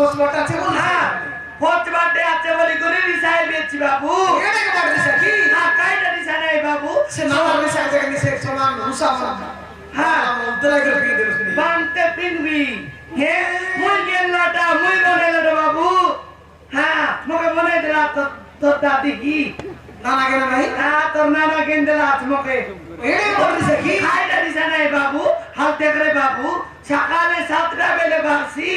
Post আছে বল হ্যাঁ post বাটে আছে বলি করে রিসাই বেচি বাবু এটা কি বাড়ি দিছে কি হ্যাঁ কাইটা রিসা নাই বাবু সে নামার রিসা থেকে নিছে সমান হুসাম হ্যাঁ উদ্দলাই করে পিয়ে দিলস নি বানতে পিনবি হে মুই গেলাটা মুই বনাইলাটা বাবু হ্যাঁ মকে বনাই দিলা তোর দাদি কি নানা কেন নাই হ্যাঁ তোর নানা কেন দিলা মকে এটা কি বাড়ি দিছে কি কাইটা রিসা নাই বাবু হাল দেখরে বাবু সকালে 7টা বেলে বাসি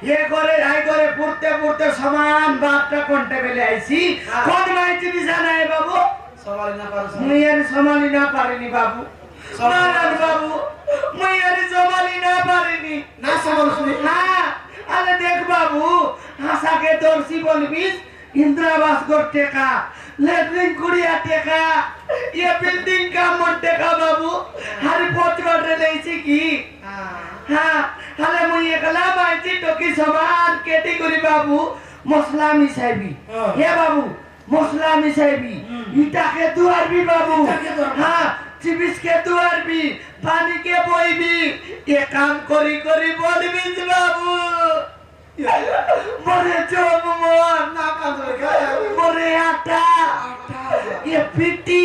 ये करे आई करे पुरते पुरते समान बापटा कोंटे बेले आईसी कोन माहिती दिसाना है बाबू सवाल ना पारो मुयारी संभाली ना पारिनी बाबू नारायण बाबू मुयारी संभाली ना पारिनी ना सवाल सुनी हाँ अरे देख बाबू हंसा के दोरसी बोलबीस इंद्रावास गोटे का लेटरिन कुड़िया टेका ये बिल्डिंग का मोटे का बाबू हरी पोच बटरे लेसी की हाँ हले मुई एकला माहिती टोकी समान कैटेगरी बाबू मसला मिसाइबी हे बाबू मसला मिसाइबी इटा के दुआर भी बाबू हाँ चिबिस के दुआर भी पानी के बोई भी ये काम करी करी बोलबी बाबू मोरे जोम मोर ना का मोरे आटा ये पिटी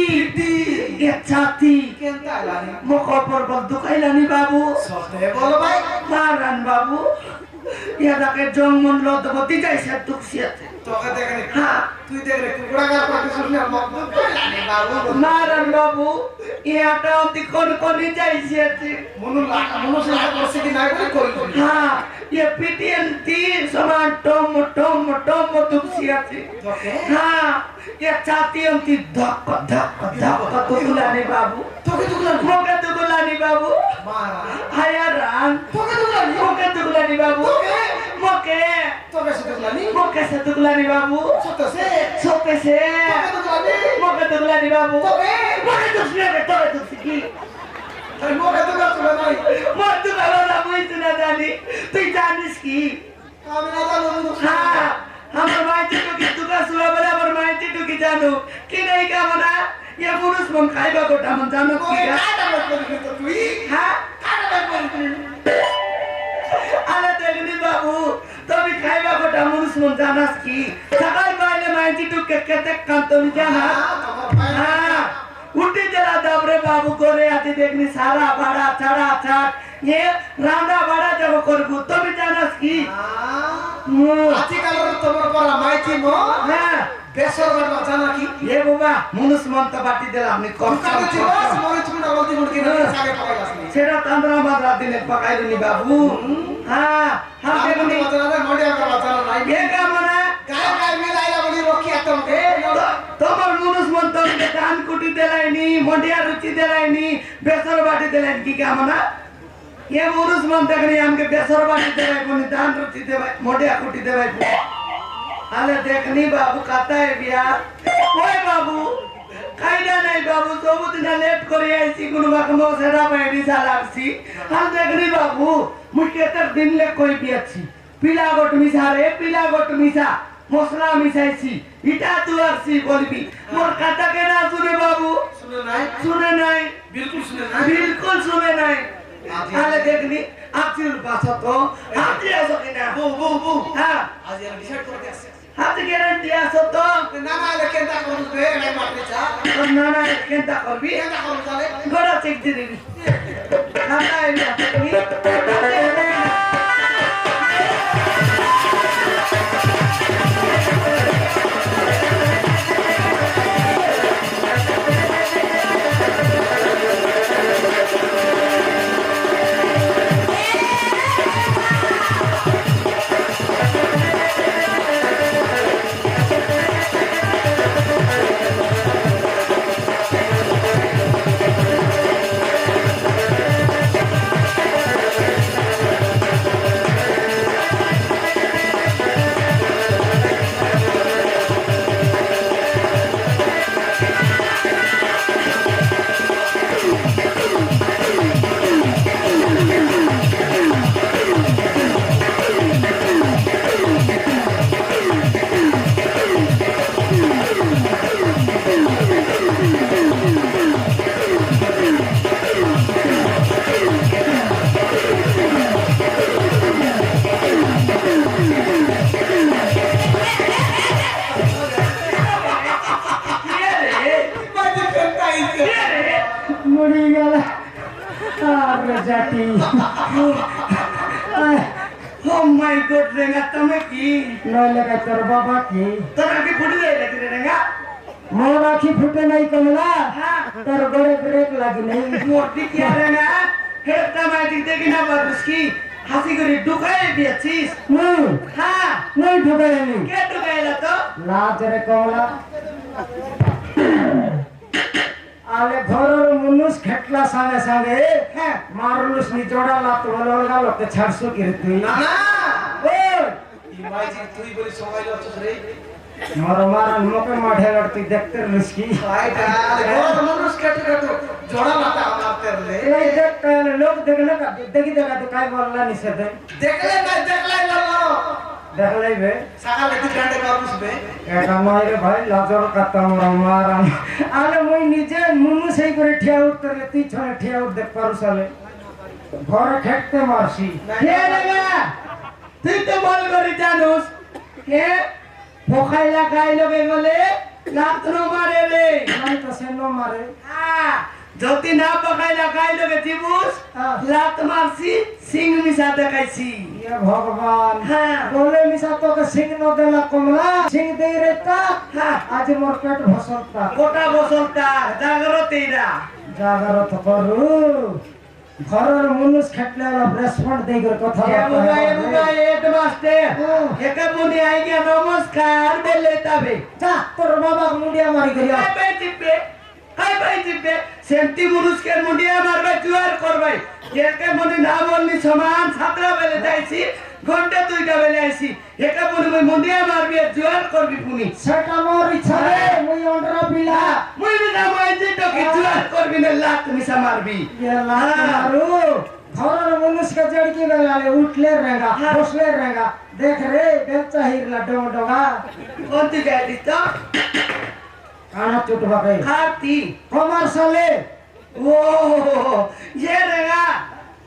ये छाती केनता लानी मुख पर बल दुखाइलानी बाबू सते बोलो भाई नारायण बाबू ये दाके जंगमन लदबती जाइसे दुखसियाते তোকে দেখে রে हाँ তুই দেখ রে কুকুড়া গা পাটি শুনলে মত লানি বাবু नारायण बाबू ये आटा অতি কোন কোন যাইছে মনু মনু সে করছে কি না করে করি हाँ ये पिटियंती समान टोम टोम टोम दुखसियाते তোকে हाँ ये छाती अंती धक धक धक तुलानी बाबू তোকে দুগুলানি मोके तुलानी बाबू মারা हाया रान তোকে দুগুলানি मोके तुलानी बाबू मोके তোকে সে দুগুলানি मोके से तुलानी बाबू সত্য সে सोते से তোকে দুগুলানি मोके तुलानी बाबू তোকে मोके दुखने के तोरे दुखी তাই মোকে দুগুলা নাই मोर दुखालो ना मुई सुना जानी तू जानिस की আমি না জানো हाँ हम माइती तो की दुखा सुआ बराबर माइती तो की जानू कि नहीं का मना ये पुरुष मन खाइबा गोटा मन जानो की তোকে का কাটা করে তো তুই हाँ কাটা করে अरे देखनी बाबू तो भी खाइबा गोटा पुरुष मन जानास की सकाळ पाहिले माइती तो के केते कांतो नि जाना हाँ उठी जरा दबरे बाबू करे आती देखनी सारा बड़ा चढ़ा चाट ये रांदा बड़ा जब करबू तो भी जानास की আজকাল তোমার পড়া মাইতি মো हाँ বেসর বাবা জানা কি ये बाबा मुनुष मन तो बाटी देला हमने कम কাটা ছিল মরে তুমি না বলতে মুড়কি না সাগে পাকাইলাস নি सेरा तंद्रा मात्रा दिने पकाइलु नि बाबू हाँ हाँ আমি देखनी বাজারে নডিয়া का বাজার নাই ये का मना গায় গায় মিলাইলা বলি রকি আতম দে তোমার মুনুষ মন তো ধান কুটি দেলাইনি মন্ডিয়া রুচি দেলাইনি বেসর বাটি দেলাইনি কি কাম না ये मुनुष मन देखनी हमके बेसर बाटी देवाई कोनी धान रुचि देवाई मोडिया कुटी देवाई अरे देखनी बाबू कहता है बिया ओए बाबू कायदा नहीं बाबू सबुत ना लेट करी आईसी गुनबा को सेरा बैठी सालासी हम देखनी बाबू मुके तक दिन ले कोई भी अच्छी पीला गोट मिसा रे पीला गोट मिसा मसला मिसाईसी इटा तुआरसी बोलबी मोर कथा के ना सुने बाबू শুনে নাই सुने नहीं बिल्कुल सुने নাই बिल्कुल सुने नहीं আলে দেখনি আতির বাসা তো আতি আসো কিনা বউ বউ বউ হ্যাঁ আজ এর ডিসাইড করতে আসছে হাতে গ্যারান্টি আসো তো না না লেখেন তা করবে নাই মারতে চা না না কেনটা করবি কেন করব চলে গোড়া চেক দিবি খাতা এলি আসো মাই গড রেঙ্গা তুমি কি নইলে কা তোর বাবা কি তোর কি ফুটে যায় নাকি রে রেঙ্গা মোর আখি ফুটে নাই কমলা হ্যাঁ তোর গড়ে ব্রেক লাগি নাই মোটি কি রেঙ্গা হেটা মাই দেখি না পারছিস কি হাসি করে ঢুকাই দিয়েছিস হ্যাঁ নাই ঢুকাই নি কে ঢুকাইলা তো লাজ রে কমলা আলে ঘরের মুনুষ খেটলা সঙ্গে সঙ্গে হ্যাঁ মারলুস নি জোড়া লাত বলে অলগা লোকে ছাড়ছো কি রে তুই না না ওই ইমাইজি তুই বলি সবাই লচ্ছস রে মোর মারন মুখে মাঠে লড়তি দেখতে রইস কি ভাইটা বড় মানুষ কেটে কেটে জোড়া মাথা মারতে রে এই দেখ তাহলে লোক দেখলে দেখি দেখা তো কাই বললা নিছে দেখলে না দেখলে লাগলো দেখলাই বে সকালে তুই গান্ডে করছিস বে এটা নয় রে ভাই লাজর কাতা মোর মারাম আলে মই নিজে মুনু সেই করে ঠিয়া উঠতে তুই ছনে ঠিয়া উঠ দেখ পারুসালে ঘরে খেটতে মারছি কে রেঙ্গা তুই তো বল করে জানোস কে পোখাইলা খাইলো বেগলে লাত ন মারে রে নাই তো সে ন মারে হ্যাঁ যদি না পকাইলা খাইলো বে জিবুস লাত মারছি সিং মিশা দেখাইছি ইয়ে ভগবান হ্যাঁ বলে মিশা তোকে সিং ন দেলা কমলা সিং দেই রে তা হ্যাঁ আজ মোর পেট ভসলতা গোটা বসলতা জাগরতেইরা জাগরত করু ঘরের মুনুষ খেটলে রেসপন্ড দেই করে কথা এ বুবা এট মাস্তে একা মুনি আই গিয়া নমস্কার বলে তবে যা তোর বাবা মুন্ডিয়া মারি গিয়া হাই ভাই জিপে সেমতি মুনুষকে মুন্ডিয়া মারবে জুয়ার করবে একে মনে না বলনি সমান ছাত্রা বেলে যাইছি ঘন্টা দুইটা বেলে আইছি একা মনে মুন্ডিয়া মারবি আর জুয়ার করবি পুনি সেটা মোর ইচ্ছা রে মুই অন্ডরা বিলা মুই বিনা মাইজি তো কি জুয়ার করবি না লাত মিশা মারবি ইয়ে লাত মারু ঘরের মুনুষকে জড়কি বেলালে উঠলে রেগা বসলে রেগা দেখ রে বেচা হিরলা ডগা কোন দিকে দিস তো কানা চুটবা কে খাতি কমার্শালে ও ये रेगा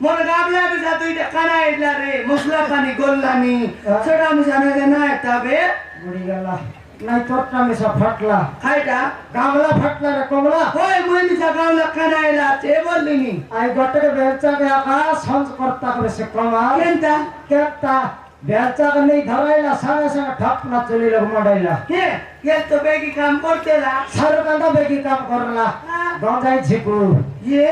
मोर गाबला बिसा दुईटा खाना इडला रे मसला पानी गोल्लानी सेटा मिसाने दे ना तबे বুড়ি গেলা নাই তোরটা মিশা ফাটলা খাইটা গামলা ফাটলা রে কমলা ওই মুই মিসা গাওলা খানা ইলা তে বললিনি আই গটকে বেলচা কে আকাশ সঞ্জ করতা করে সে কমা কেনতা কেতা বেলচা কে নেই ধরাইলা সারা সারা ঠাপনা চলি লোক মডাইলা কে ये तो बेगी काम करते ला সার কান্দা বেকি কাম করলা গজাই ঝিকু ये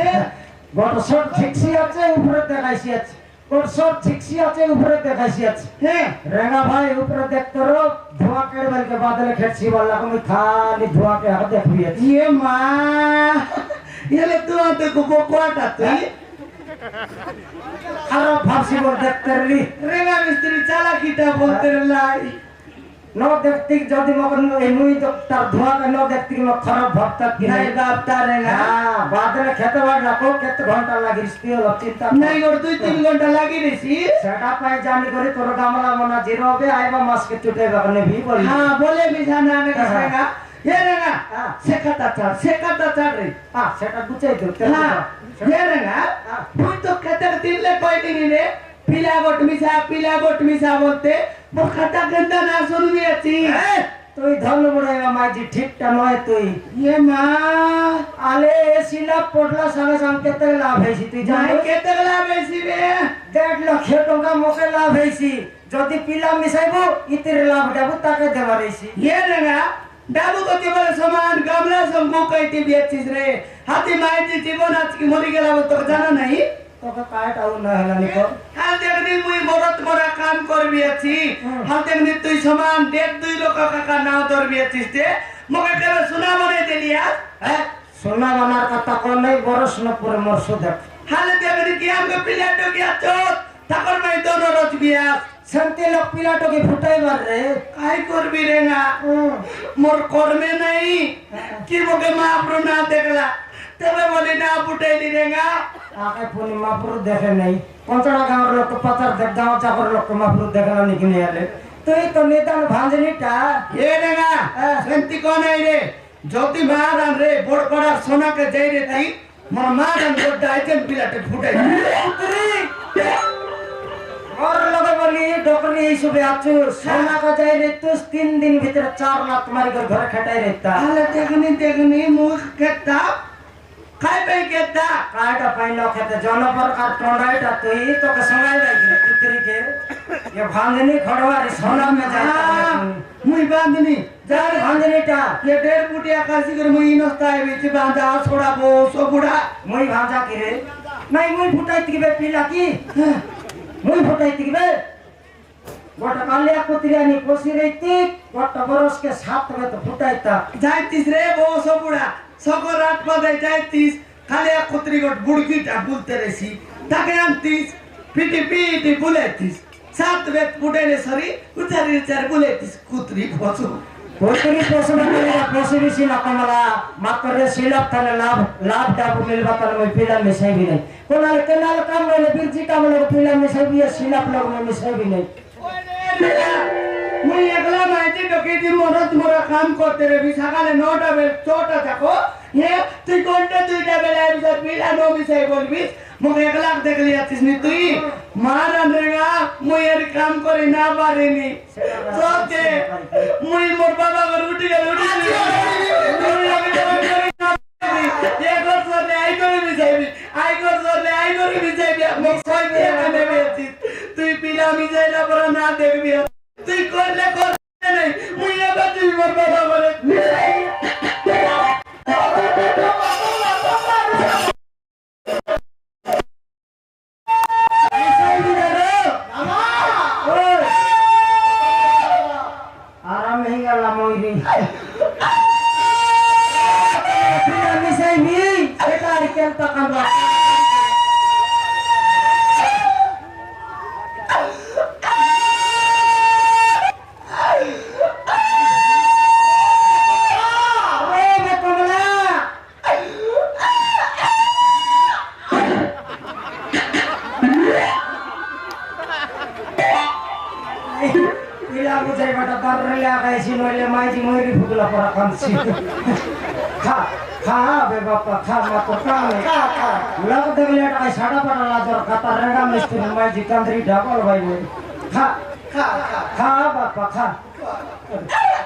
গট শট ঠিকসি আছে উপরে দেখাইছি আছে গট শট ঠিকসি আছে উপরে দেখাইছি আছে है রেঙ্গা ভাই উপরে দেখতে রো ধোয়া কেড়ে বলকে বাদলে খেটছি বললা তুমি খালি ধোয়া কে হাতে দেখবি আছে ये मां ये ले तू आते को कोटा तुई খারাপ ভাবছি বল দেখতে রি रेगा मिस्त्री चाला कीटा बोलते लाई ন দেখতে যদি মগন এই মুই তো তার ধোয়া কে ন দেখতে কি খারাপ ভাবতা কি नहीं बाप तारेगा হ্যাঁ বাদলে খেতে বাড় রাখো কত ঘন্টা লাগি স্পিও চিন্তা नहीं और 2-3 घंटा लगी रही সেটা পাই জানি করে তোর গামলা মনা জিরো হবে আইবা মাসকে চুটে বাগনে ভি বলি हाँ बोले भी जाना ने करेगा ये रहेगा हाँ। सेकता चढ़ रही সেটা গুছাই দিও हाँ ये रहेगा तुम तो कहते दिन ले कोई दिन रे पीला गोट मिसा बोलते वो खाता गंदा ना सुन भी अच्छी তুই ধন বড়াইবা মাঝি ঠিকটা নয় তুই ये माँ আলে শিলা পড়লা সঙ্গে সঙ্গে কেতে লাভ হইছি তুই जाए জানিস के तगला बेसी बे 1.5 লাখ টাকা মোকে লাভ হইছি যদি পিলা মিশাইবো ইতির লাভ দেবো তাকে দেবার হইছি ये रहेगा डाबू को केवल समान गमला संगो कहती भी अच्छी रे हाथी माई जी जीवन आज की मरी गेला वो तो जाना नहीं তোকে কাটাও না হলা নিকো हाल देखनी मुई मरत मरा काम करबी अछि हाल देखनी तुई समान देख दुई लोक का नाव धरबी अछि ते मके केबे सुना मने देलिया হ্যাঁ সোনা বানার কথা কোন নাই বরস ন পরে মরছ দেখ हाल देखनी कि हमके प्लेटो गया तो ठाकुर माई दोनों रोज बिया শান্তি লোক পিলাটোকে ফুটাইবার রে काई करबी रे ना मोर कर्मे नहीं कि मके महाप्रभु ना देखला तबे बोली ना फुटाइली रेगा আগে পুনি মাপুর দেখে নাই পঞ্চড়া গাঁওর লোক পাচার দেখ গাঁও চাকর লোক মাপুর দেখে না নিকি নিয়ে এলে তুই তো নিদান ভাঞ্জনিটা ये रेगा शांति कोन आई रे ज्योति महारान रे बोड़ पड़ा सोना के जाई रे ती मोर महारान गोड्डा आइजन पिलाटे फुटाई और लगे बोली डॉक्टर এই সবে আছো সোনা কা যাই রে তুই 3 দিন ভিতরে 4 লাখ তোমার ঘরে খাটাই রেতা हाल देखनी मुख केता खाई पे केता কাটা পাইল খেতে জনপর কার টন্ডাইটা তুই তোকে সঙ্গাই লাগি কুতরি কে के भांजनी खड़वा रे सोना में जाता मुई बांधनी जान भांजनीटा ये 1.5 फुट आकाशी कर मुई नस्ताय बिच बांधा छोड़ा बो सो बुढ़ा मुई भांजा की रे नहीं मुई फुटाई तिके पीला की मुई फुटाई तिके गोटा कालिया कुत्रियानी पोसी रही गोटा बरस के 7 में तो फुटाईता जायतीस रे बो सो बुढ़ा सको रात पदे जायतीस खाली कुत्री गोट बुड़कीटा बुलते रेसी ताके अंतीस पिटी पिटी बुलेतीस 7 वेत बुडेले सरी उचारी उचारी बुलेतीस कुत्री फसु कुत्री पोसना करेगा पोसी भी सिला कमला मात्र रे सिला तने लाभ डाबू मिलवा तने मैं पीला मिसाई भी नहीं कोनाल केनाल काम में बिरजी काम में पीला मिसाई भी सिला लोग में मिसाई भी नहीं मुई एकला माहिती डोकेती मरत मोरा काम करते रे भी सकाले 9टा बेल 6टा जाको ये तुई कोणते 2टा बेल आई बिचार पीला नो मिसाई बोलबी मग एकला देख लिया तिसनी तुई मारन रेगा मुई एरी काम करे ना पारेनी सोचे मुई मोर बाबा घर उठी गेल ये घर सोले आई करे मिसाई मग सोई दिया कने बेची तुई पीला मिसाई ना पर ना देख भी तुई कोले नहीं मुई ये बच्ची मोर बाबा बोले आराम नहीं गला मोइरी पीला मिसाई भी बेकार केलता कंबा ऐसी नोले माइजी मोरी फुगला पर कंसी खा बे बापा खा मत खा लग दगले टाई साडा पटा लाजर खाता रेडा मिस्त्री माइजी कंदरी ढाकल भाई खा बापा खा